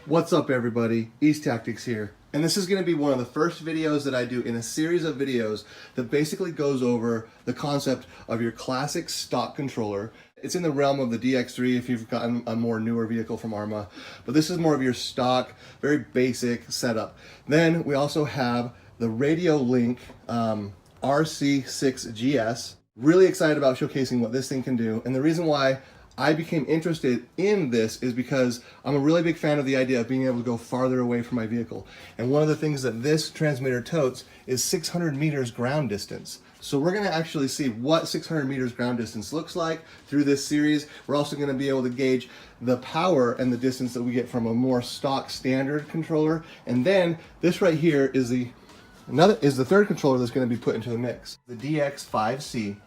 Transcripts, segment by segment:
What's up everybody, East Tactics here. And this is going to be one of the first videos that I do in a series of videos that basically goes over the concept of your classic stock controller. It's in the realm of the DX3 if you've gotten a more newer vehicle from Arma, but this is more of your stock, very basic setup. Then we also have the Radiolink RC6GS. Really excited about showcasing what this thing can do, and the reason why I became interested in this is because I'm a really big fan of the idea of being able to go farther away from my vehicle. And one of the things that this transmitter totes is 600 meters ground distance. So we're gonna actually see what 600 meters ground distance looks like through this series. We're also gonna be able to gauge the power and the distance that we get from a more stock standard controller. And then this right here is the third controller that's gonna be put into the mix, the DX5C.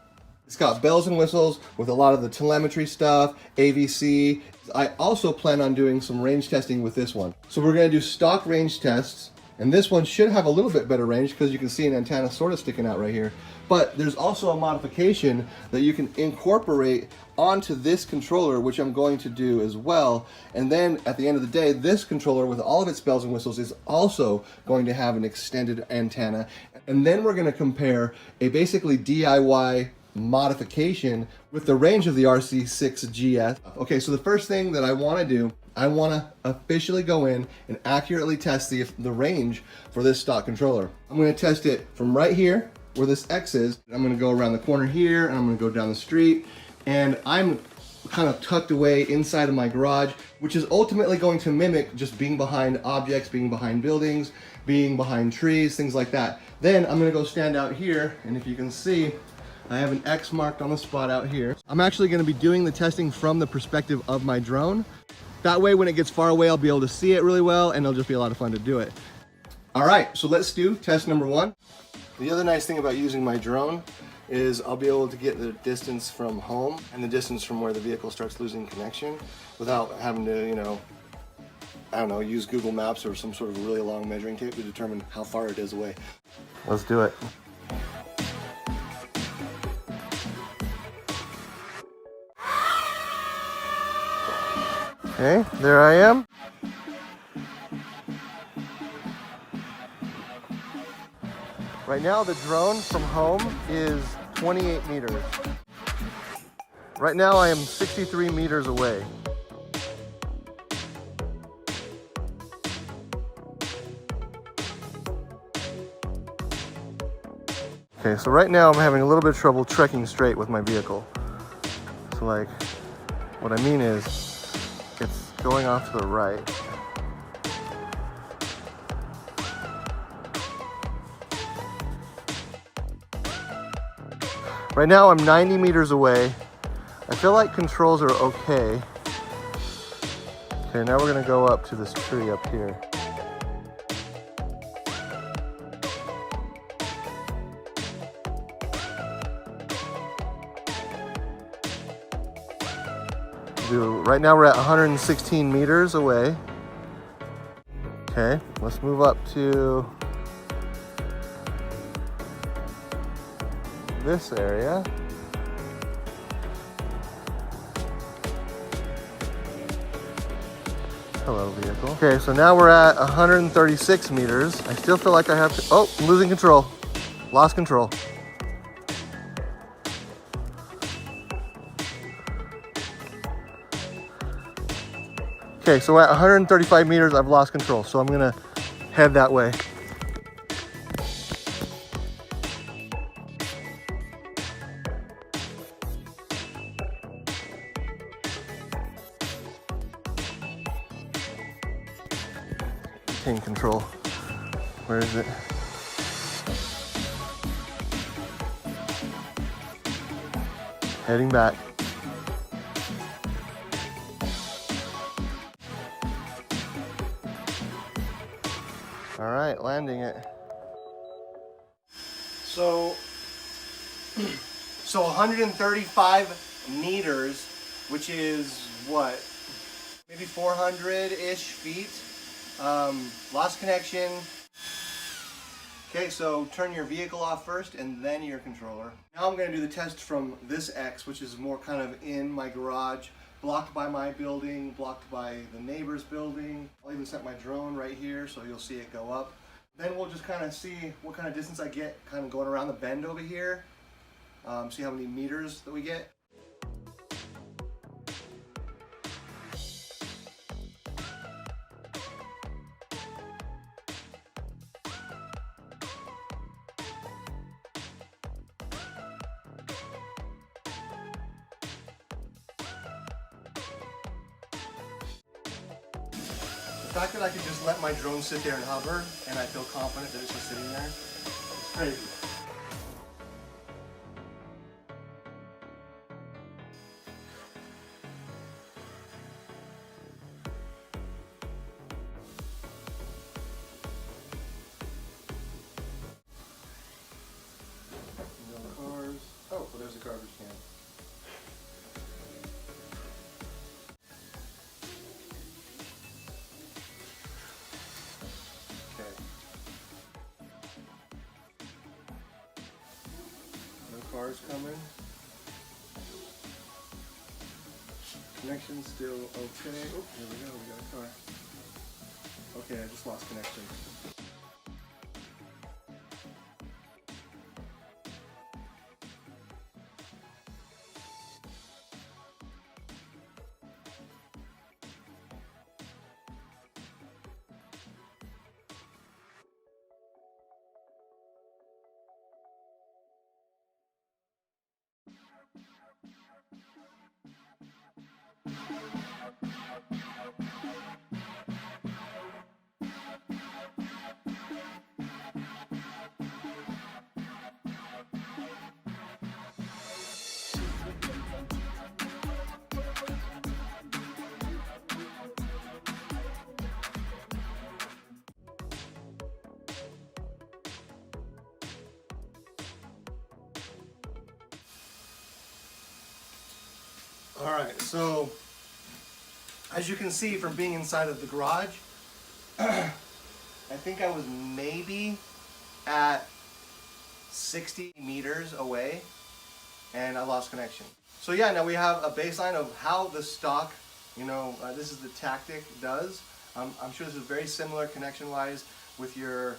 It's got bells and whistles with a lot of the telemetry stuff, AVC. I also plan on doing some range testing with this one. So we're gonna do stock range tests, and this one should have a little bit better range because you can see an antenna sort of sticking out right here. But there's also a modification that you can incorporate onto this controller, which I'm going to do as well. And then at the end of the day, this controller with all of its bells and whistles is also going to have an extended antenna. And then we're gonna compare a basically DIY modification with the range of the RC6GS. Okay, so the first thing that I want to do, I want to officially go in and accurately test the range for this stock controller. I'm going to test it from right here where this X is. I'm going to go around the corner here, and I'm going to go down the street, and I'm kind of tucked away inside of my garage, which is ultimately going to mimic just being behind objects, being behind buildings, being behind trees, things like that. Then I'm going to go stand out here, and if you can see, I have an X marked on the spot out here. I'm actually going to be doing the testing from the perspective of my drone. That way when it gets far away, I'll be able to see it really well, and it'll just be a lot of fun to do it. All right, so let's do test number one. The other nice thing about using my drone is I'll be able to get the distance from home and the distance from where the vehicle starts losing connection without having to, I don't know, use Google Maps or some sort of really long measuring tape to determine how far it is away. Let's do it. Okay, there I am. Right now the drone from home is 28 meters. Right now I am 63 meters away. Okay, so right now I'm having a little bit of trouble trekking straight with my vehicle. So like, what I mean is, it's going off to the right. Right now I'm 90 meters away. I feel like controls are okay. Okay, now we're gonna go up to this tree up here. Right now we're at 116 meters away. Okay, let's move up to this area. Hello, vehicle. Okay, so now we're at 136 meters. I still feel like I have to, oh, I'm losing control. Lost control. Okay, so at 135 meters, I've lost control, so I'm gonna head that way. Retain control. Where is it? Heading back. All right, landing it. So 135 meters, which is what? Maybe 400-ish feet. Lost connection. Okay, so turn your vehicle off first and then your controller. Now I'm going to do the test from this X, which is more kind of in my garage, blocked by my building, blocked by the neighbor's building. I'll even set my drone right here so you'll see it go up. Then we'll just kind of see what kind of distance I get kind of going around the bend over here. See how many meters that we get. The fact that I could just let my drone sit there and hover, and I feel confident that it's just sitting there, it's crazy. No cars. Oh, well, there's a garbage can. Cars coming. Connection still okay. Oh, here we go. We got a car. Okay, I just lost connection. All right, so as you can see from being inside of the garage, I think I was maybe at 60 meters away and I lost connection. So yeah, now we have a baseline of how the stock, this is the Tactic does. I'm sure this is very similar connection-wise with your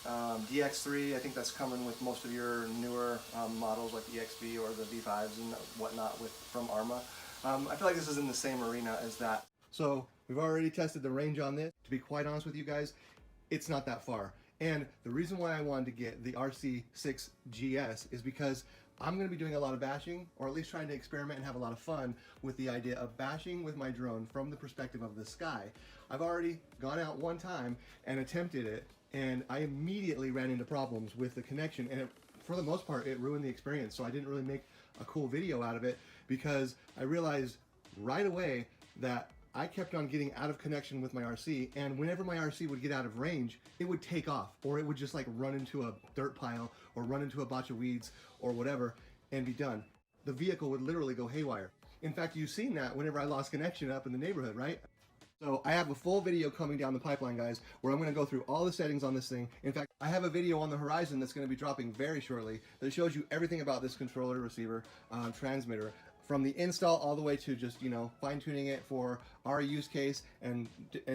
DX3. I think that's coming with most of your newer models like the EXB or the V5s and whatnot from Arma. I feel like this is in the same arena as that. So we've already tested the range on this. To be quite honest with you guys, it's not that far. And the reason why I wanted to get the RC6GS is because I'm going to be doing a lot of bashing, or at least trying to experiment and have a lot of fun with the idea of bashing with my drone from the perspective of the sky. I've already gone out one time and attempted it, and I immediately ran into problems with the connection, and for the most part it ruined the experience. So I didn't really make a cool video out of it because I realized right away that I kept on getting out of connection with my RC, and whenever my RC would get out of range, it would take off, or it would just like run into a dirt pile or run into a bunch of weeds or whatever and be done. The vehicle would literally go haywire. In fact, you've seen that whenever I lost connection up in the neighborhood, right? So I have a full video coming down the pipeline, guys, where I'm going to go through all the settings on this thing. In fact, I have a video on the horizon that's going to be dropping very shortly that shows you everything about this controller, receiver, transmitter, from the install all the way to just, fine-tuning it for our use case and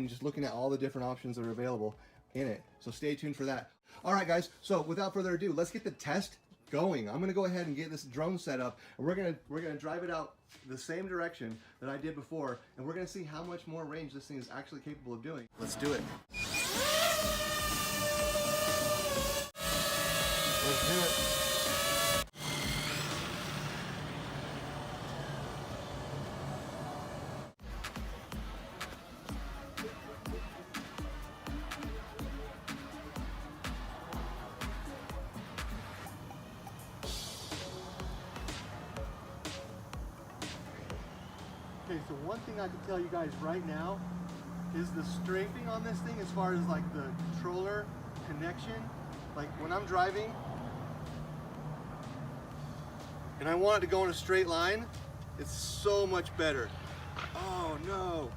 just looking at all the different options that are available in it. So stay tuned for that. All right, guys, so without further ado, let's get the test going. I'm gonna go ahead and get this drone set up, and we're gonna drive it out the same direction that I did before, and we're gonna see how much more range this thing is actually capable of doing. Let's do it. Let's do it. Okay, so one thing I can tell you guys right now is the strafing on this thing as far as like the controller connection. Like when I'm driving and I want it to go in a straight line, it's so much better. Oh no.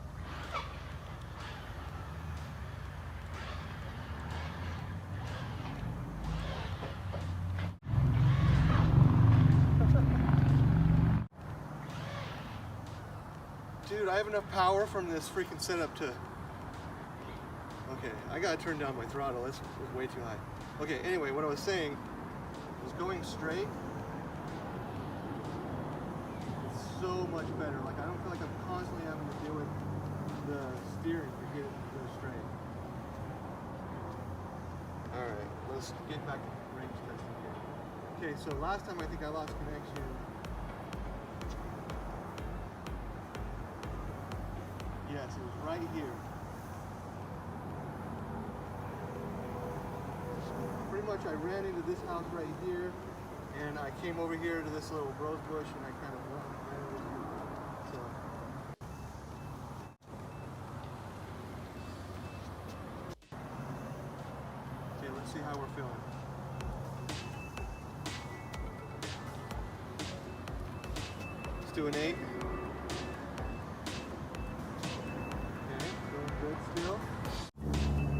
have enough power from this freaking setup to... Okay, I gotta turn down my throttle. It's way too high. Okay, anyway, what I was saying was going straight. It's so much better. Like, I don't feel like I'm constantly having to deal with the steering to get it to go straight. Alright, let's get back to range testing here. Okay, so last time I think I lost connection. Yes, it was right here. Pretty much I ran into this house right here, and I came over here to this little rose bush, and I kind of ran over here. So. Okay, let's see how we're feeling. Let's do an 8. Okay, feeling good still.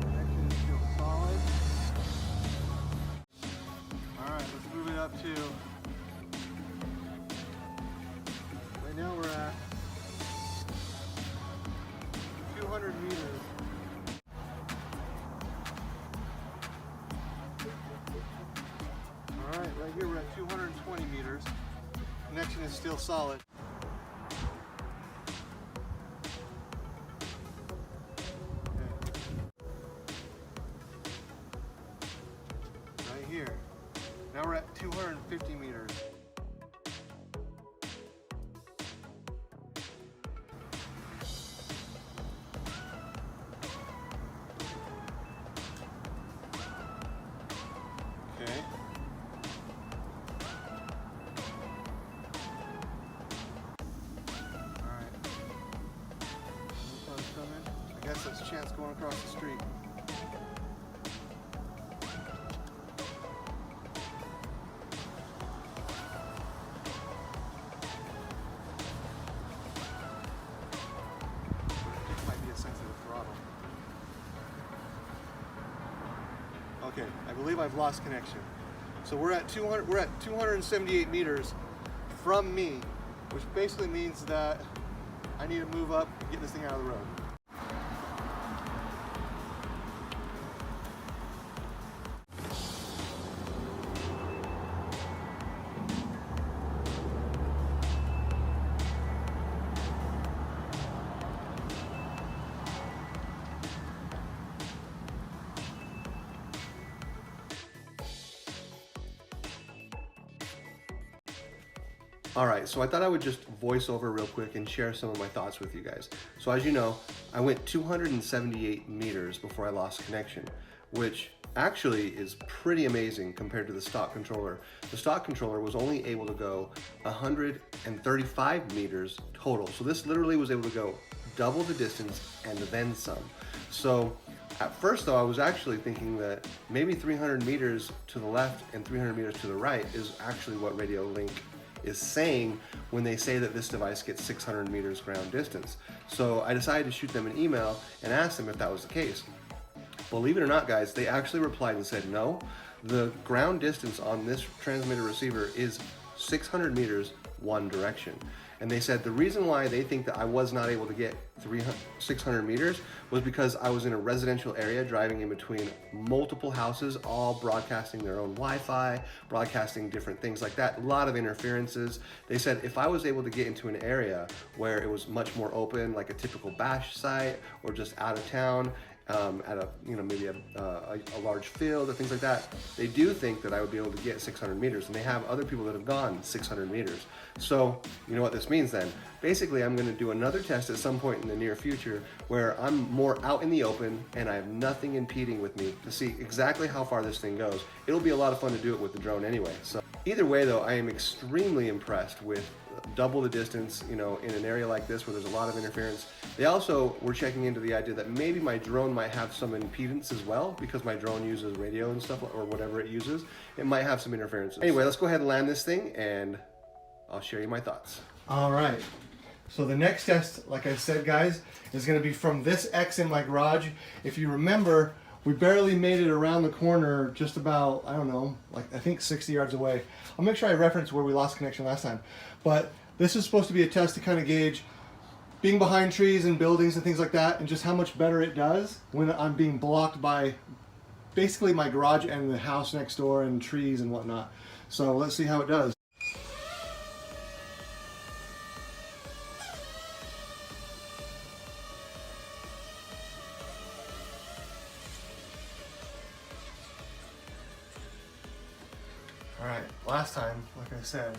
Connection is still solid. Alright, let's move it up to, right now we're at 200 meters. Alright, right here we're at 220 meters. Connection is still solid. Right here. Now we're at 250 meters. Okay. Alright. Car's coming. I guess that's Chance going across the street. Okay, I believe I've lost connection. So we're at 278 meters from me, which basically means that I need to move up and get this thing out of the road. Alright, so I thought I would just voice over real quick and share some of my thoughts with you guys. So as you know, I went 278 meters before I lost connection, which actually is pretty amazing compared to the stock controller. The stock controller was only able to go 135 meters total. So this literally was able to go double the distance and then some. So at first though, I was actually thinking that maybe 300 meters to the left and 300 meters to the right is actually what Radiolink is saying when they say that this device gets 600 meters ground distance. So I decided to shoot them an email and ask them if that was the case. Believe it or not, guys, they actually replied and said no. The ground distance on this transmitter receiver is 600 meters one direction. And they said the reason why they think that I was not able to get 600 meters was because I was in a residential area driving in between multiple houses, all broadcasting their own Wi-Fi, broadcasting different things like that, a lot of interferences. They said if I was able to get into an area where it was much more open, like a typical bash site or just out of town, at a, maybe a large field or things like that, they do think that I would be able to get 600 meters, and they have other people that have gone 600 meters. So you know what this means then? Basically, I'm going to do another test at some point in the near future where I'm more out in the open and I have nothing impeding with me to see exactly how far this thing goes. It'll be a lot of fun to do it with the drone anyway. So either way though, I am extremely impressed with double the distance, in an area like this where there's a lot of interference. They also were checking into the idea that maybe my drone might have some impedance as well, because my drone uses radio and stuff, or whatever it uses. It might have some interference. Anyway, let's go ahead and land this thing and I'll share you my thoughts. All right. So the next test, like I said, guys, is going to be from this X in my garage. If you remember, we barely made it around the corner, just about, I don't know, I think 60 yards away. I'll make sure I reference where we lost connection last time. But this is supposed to be a test to kind of gauge being behind trees and buildings and things like that, and just how much better it does when I'm being blocked by basically my garage and the house next door and trees and whatnot. So let's see how it does. All right, last time, like I said,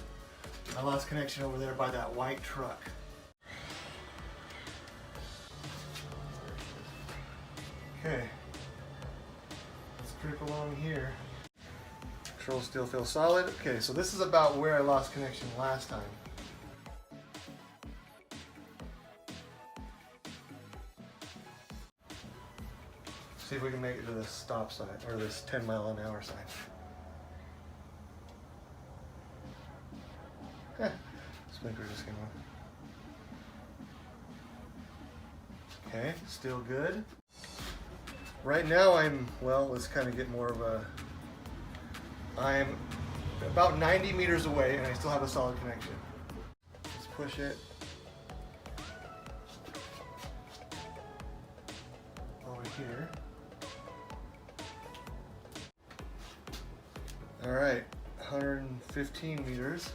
I lost connection over there by that white truck. Okay, let's creep along here. Controls still feel solid. Okay, so this is about where I lost connection last time. See if we can make it to this stop sign, or this 10-mile-an-hour sign. Sprinkler just came on. Okay, still good. Right now well, let's kind of get more of a, I'm about 90 meters away and I still have a solid connection. Let's push it over here. All right, 115 meters.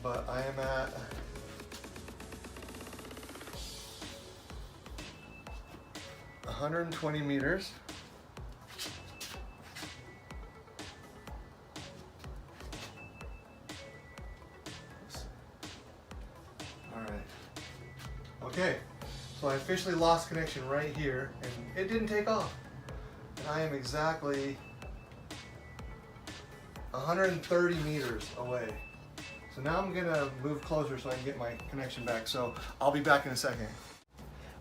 But I am at 120 meters. All right. Okay, so I officially lost connection right here, and it didn't take off. And I am exactly 130 meters away. So now I'm gonna move closer so I can get my connection back. So I'll be back in a second.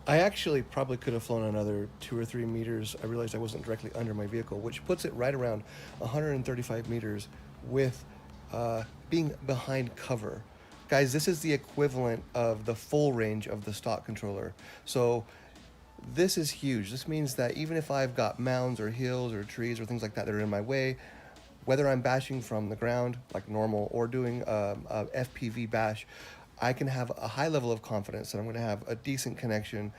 I actually probably could have flown another 2 or 3 meters. I realized I wasn't directly under my vehicle, which puts it right around 135 meters with being behind cover. Guys, this is the equivalent of the full range of the stock controller. So this is huge. This means that even if I've got mounds or hills or trees or things like that that are in my way, whether I'm bashing from the ground like normal or doing a FPV bash, I can have a high level of confidence that I'm going to have a decent connection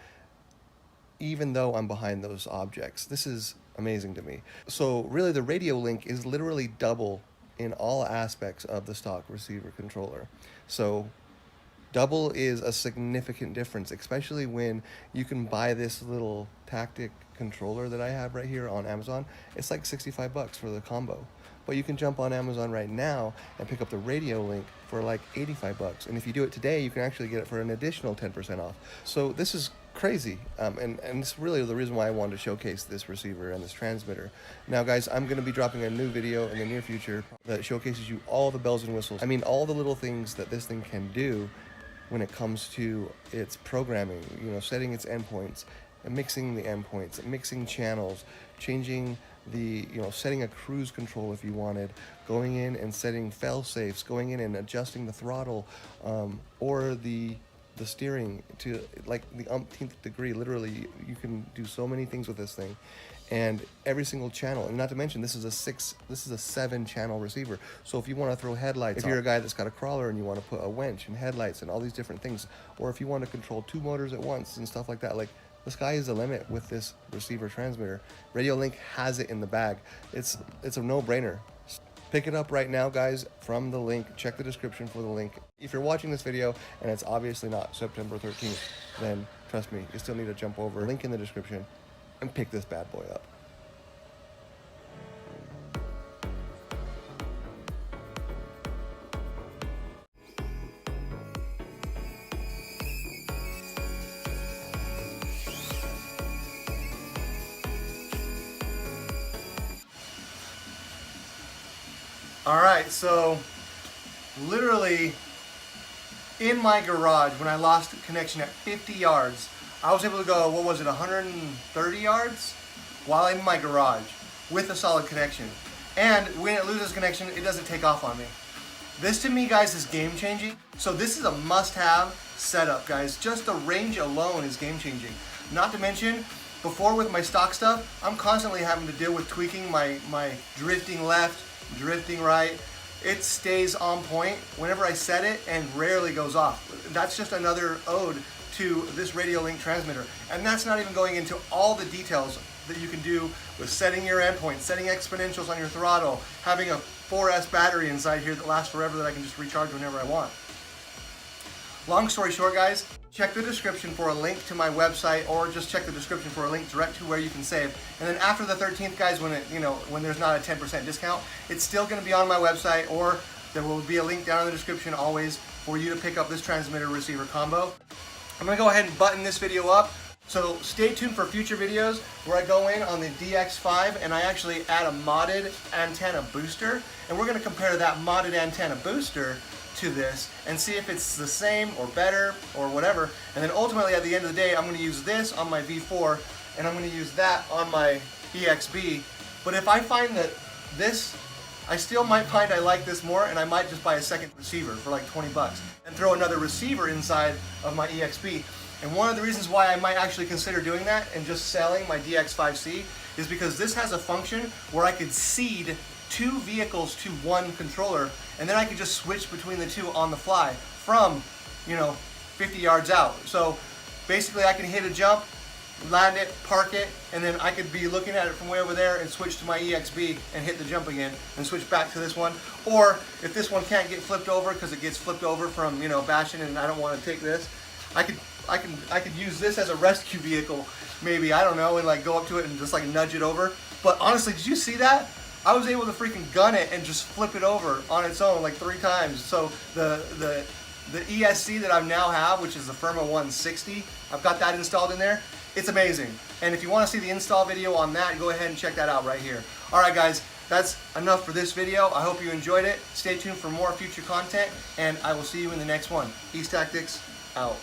even though I'm behind those objects. This is amazing to me. So really the Radiolink is literally double in all aspects of the stock receiver controller. So double is a significant difference, especially when you can buy this little tactic controller that I have right here on Amazon. It's like 65 bucks for the combo. But you can jump on Amazon right now and pick up the Radiolink for like 85 bucks. And if you do it today, you can actually get it for an additional 10% off. So this is crazy. And it's really the reason why I wanted to showcase this receiver and this transmitter. Now guys, I'm gonna be dropping a new video in the near future that showcases you all the bells and whistles. I mean, all the little things that this thing can do when it comes to its programming, you know, setting its endpoints, mixing the endpoints, mixing channels, changing the, you know, setting a cruise control if you wanted, going in and setting fail safes, going in and adjusting the throttle, or the steering to like the umpteenth degree. Literally, you can do so many things with this thing, and every single channel. And not to mention, this is a 7-channel receiver. So if you want to throw headlights, if you're a guy that's got a crawler and you want to put a winch and headlights and all these different things, or if you want to control 2 motors at once and stuff like that, like, the sky is the limit with this receiver transmitter. Radiolink has it in the bag. It's a no-brainer. Pick it up right now, guys, from the link. Check the description for the link. If you're watching this video and it's obviously not September 13th, then trust me, you still need to jump over, link in the description, and pick this bad boy up. All right, so literally in my garage, when I lost connection at 50 yards, I was able to go, what was it, 130 yards while in my garage with a solid connection. And when it loses connection, it doesn't take off on me. This to me, guys, is game changing. So this is a must-have setup, guys. Just the range alone is game changing. Not to mention, before with my stock stuff, I'm constantly having to deal with tweaking my drifting left, drifting right. It stays on point whenever I set it and rarely goes off. That's just another ode to this Radiolink transmitter. And that's not even going into all the details that you can do with setting your endpoint, setting exponentials on your throttle, having a 4S battery inside here that lasts forever that I can just recharge whenever I want. Long story short, guys, check the description for a link to my website, or just check the description for a link direct to where you can save. And then after the 13th, guys, when there's not a 10% discount, it's still going to be on my website, or there will be a link down in the description always for you to pick up this transmitter receiver combo. I'm going to go ahead and button this video up. So stay tuned for future videos where I go in on the DX5 and I actually add a modded antenna booster, and we're going to compare that modded antenna booster to this and see if it's the same or better or whatever. And then ultimately at the end of the day, I'm going to use this on my V4 and I'm going to use that on my EXB. But if I find that this, I still might find I like this more, and I might just buy a second receiver for like 20 bucks and throw another receiver inside of my EXB. And one of the reasons why I might actually consider doing that and just selling my DX5C is because this has a function where I could seed 2 vehicles to 1 controller, and then I could just switch between the 2 on the fly from, 50 yards out. So basically I can hit a jump, land it, park it, and then I could be looking at it from way over there and switch to my EXB and hit the jump again and switch back to this one. Or if this one can't get flipped over because it gets flipped over from, bashing, and I don't want to take this, I could use this as a rescue vehicle, maybe, I don't know, and like go up to it and just like nudge it over. But honestly, did you see that? I was able to freaking gun it and just flip it over on its own like 3 times. So the ESC that I now have, which is the Firma 160, I've got that installed in there. It's amazing. And if you want to see the install video on that, go ahead and check that out right here. Alright guys, that's enough for this video. I hope you enjoyed it. Stay tuned for more future content, and I will see you in the next one. East Tactics, out.